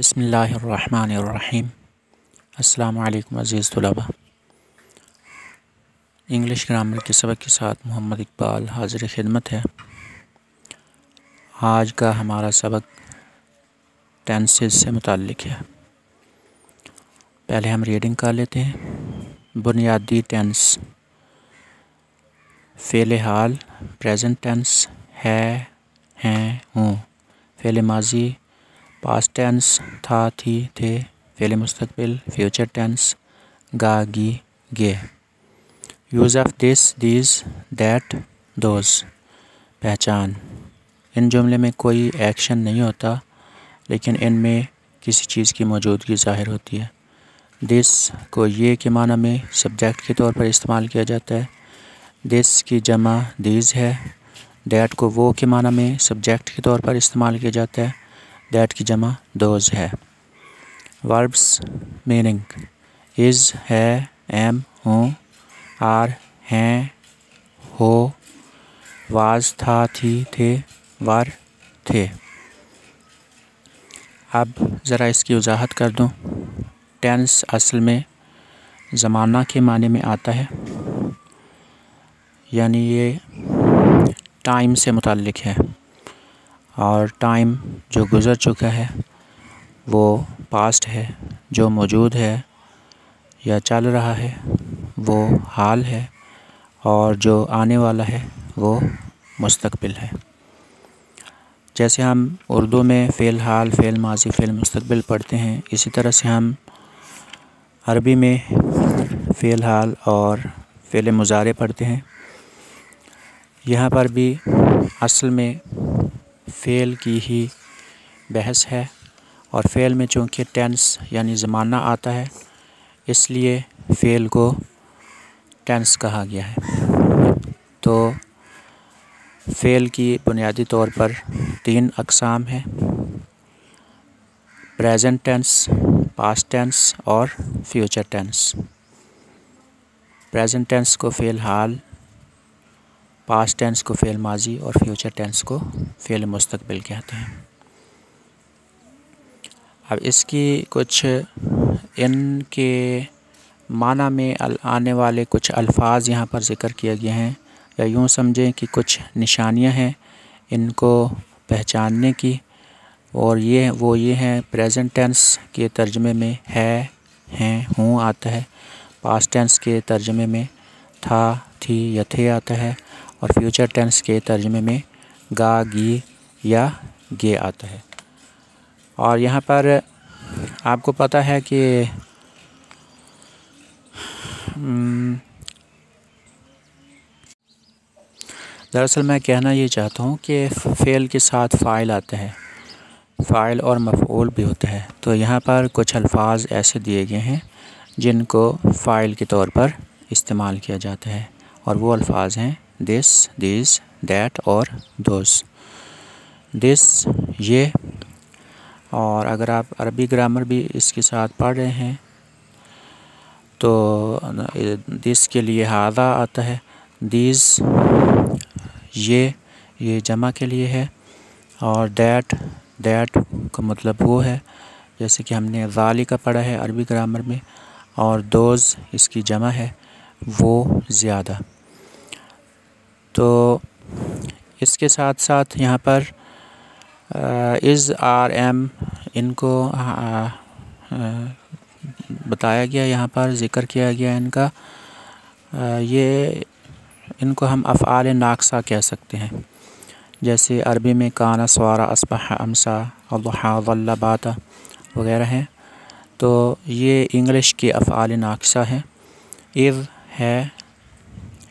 बिस्मिल्लाहिर्रहमानिर्रहीम। अस्सलामु अलैकुम अज़ीज़ तलबा। इंग्लिश ग्रामर के सबक के साथ मोहम्मद इकबाल हाज़िर खिदमत है। आज का हमारा सबक टेंसेस से मुताल्लिक़ है। पहले हम रीडिंग कर लेते हैं। बुनियादी टेंस फ़ेल हाल प्रेजेंट टेंस है, हैं, हूँ। फ़ेल माजी पास्ट टेंस था, थी, थे। फ़ेल मुस्तक़बिल फ्यूचर टेंस गा, गी, गे। Use of this, these, that, those. पहचान इन जुमले में कोई एक्शन नहीं होता, लेकिन इनमें किसी चीज़ की मौजूदगी ज़ाहिर होती है। दिस को ये के माना में सब्जेक्ट के तौर पर इस्तेमाल किया जाता है। दिस की जमा दीज है। दैट को वो के माना में सब्जेक्ट के तौर पर इस्तेमाल किया जाता है। दैट की जमा दोज है। वर्ब्स मीनिंग इज़ है, एम हूँ, आर हैं, हो, वाज था, थी, थे, वर थे। अब ज़रा इसकी वजाहत कर दूँ। टेंस असल में ज़माना के माने में आता है, यानी ये टाइम से मुताल्लिक़ है, और टाइम जो गुज़र चुका है वो पास्ट है, जो मौजूद है या चल रहा है वो हाल है, और जो आने वाला है वो मुस्तक़बिल है। जैसे हम उर्दू में फ़ेल हाल, फ़ेल माज़ी, फ़ेल मुस्तक़बिल पढ़ते हैं, इसी तरह से हम अरबी में फ़ेल हाल और फ़ेल मुज़ारे पढ़ते हैं। यहाँ पर भी असल में फ़ेल की ही बहस है, और फ़ेल में चूँकि टेंस यानी ज़माना आता है, इसलिए फ़ेल को टेंस कहा गया है। तो फ़ेल की बुनियादी तौर पर 3 अक़साम हैं: प्रेजेंट टेंस, पास्ट टेंस और फ्यूचर टेंस। प्रेजेंट टेंस को फ़ेल हाल, पास्ट टेंस को फ़ेल माजी और फ्यूचर टेंस को फ़ेल मुस्तक़बिल कहते हैं। अब इसकी कुछ इनके माना में आने वाले कुछ अल्फाज यहाँ पर ज़िक्र किए गए हैं, या यूँ समझें कि कुछ निशानियाँ हैं इनको पहचानने की, और ये हैं प्रेजेंट टेंस के तर्जुमे में है, हैं, हूँ आता है। पास्ट टेंस के तर्जुमे में था, थी या थे आता है, और फ्यूचर टेंस के तर्जुमे में गा, गी या गे आता है। और यहाँ पर आपको पता है कि दरअसल मैं कहना ये चाहता हूँ कि फ़ेल के साथ फ़ाइल आता है, फ़ाइल और मफ़ऊल भी होता है। तो यहाँ पर कुछ अल्फाज ऐसे दिए गए हैं जिनको फ़ाइल के तौर पर इस्तेमाल किया जाता है, और वो अल्फाज हैं दिस, दिस, दैट और दोस। दिस ये, और अगर आप अरबी ग्रामर भी इसके साथ पढ़ रहे हैं तो दिस के लिए हादा आता है। दीज़ ये जमा के लिए है, और दैट का मतलब वो है, जैसे कि हमने ज़ाली का पढ़ा है अरबी ग्रामर में, और दोज़ इसकी जमा है, वो ज़्यादा। तो इसके साथ साथ यहाँ पर इज़, आर, एम इनको बताया गया, यहाँ पर ज़िक्र किया गया इनका। ये इनको हम अफ़आल नाक़सा कह सकते हैं। जैसे अरबी में काना, सवारा, अस्बह, अमसा, अज़हा, ज़ल्ला, बाता वग़ैरह हैं। तो ये इंग्लिश के अफ़आल नाक़सा हैं। इज़ है,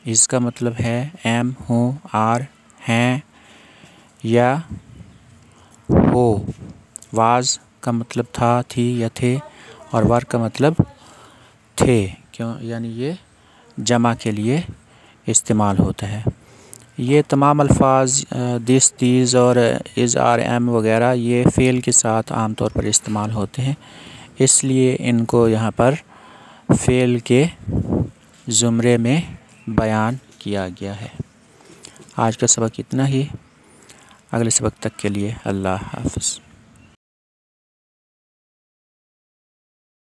इज़ का मतलब है, एम हूँ, आर हैं या हो। वाज का मतलब था, थी या थे, और वर का मतलब थे, क्यों, यानी ये जमा के लिए इस्तेमाल होता है। ये तमाम अल्फाज दिस, दीज़ और इज़, आर, एम वग़ैरह ये फ़ेल के साथ आम तौर पर इस्तेमाल होते हैं, इसलिए इनको यहाँ पर फ़ेल के ज़ुमरे में बयान किया गया है। आज का सबक इतना ही। अगले सबक तक के लिए अल्लाह हाफ़िज़।